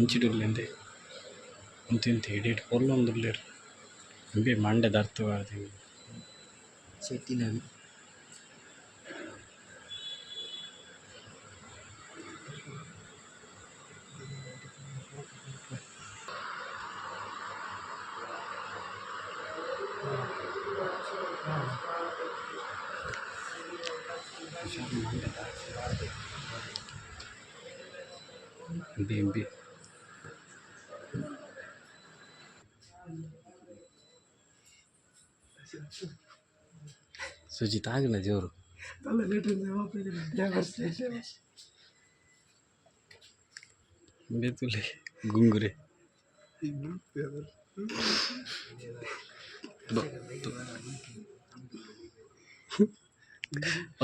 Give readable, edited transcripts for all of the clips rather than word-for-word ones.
ಹಂಚಿಡುರ್ಲಿಂದೆ ಅಂತಿಂತ edit ಕೊಲ್ಲೊಂದುರ್ಲೇರು B ಮಂಡೆ ದರ್ತು ಆಡ್ತೀವಿ ಸೆತ್ತಿನ B Sujit ಆಗಲ್ಲ ಜೋರು ಬೇತುಲೆ ಗುಂಗುರೆ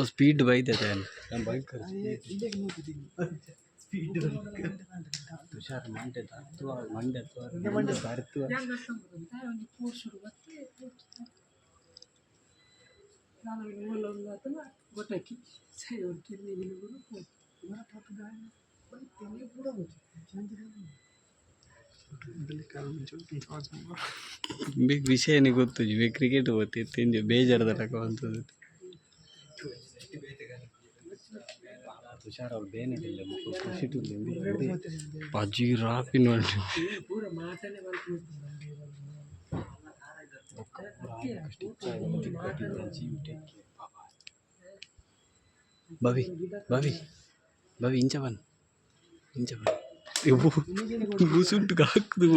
ಸ್ಪೀಡ್ ಬೈತೈತೆ ನಾನು ಬೈಕ್ ಸ್ಪೀಡ್ ತುಷಾರ್ ಮಂಡೆ ಮಂಡೆ ಬರ್ತು ಗೊತ್ತಾಕಿ ವಿಷಯನೇ ಗೊತ್ತು ಕ್ರಿಕೆಟ್ ಓದ್ತಿತ್ತು ಬೇಜಾರದ ತಗೊಂತದ್ದು ತುಷಾರ್ ಅವ್ರು ಬೇನಿಲ್ಲ ಖುಷಿ ಪಜಿ ರಾಪಿ ನೋಡಿ ಬವಿ ಬವಿ ಬವಿ ಇಂಚವನ್ ಇಂಚವನ್ ಗುಸುಂಟು ಹಾಕುದು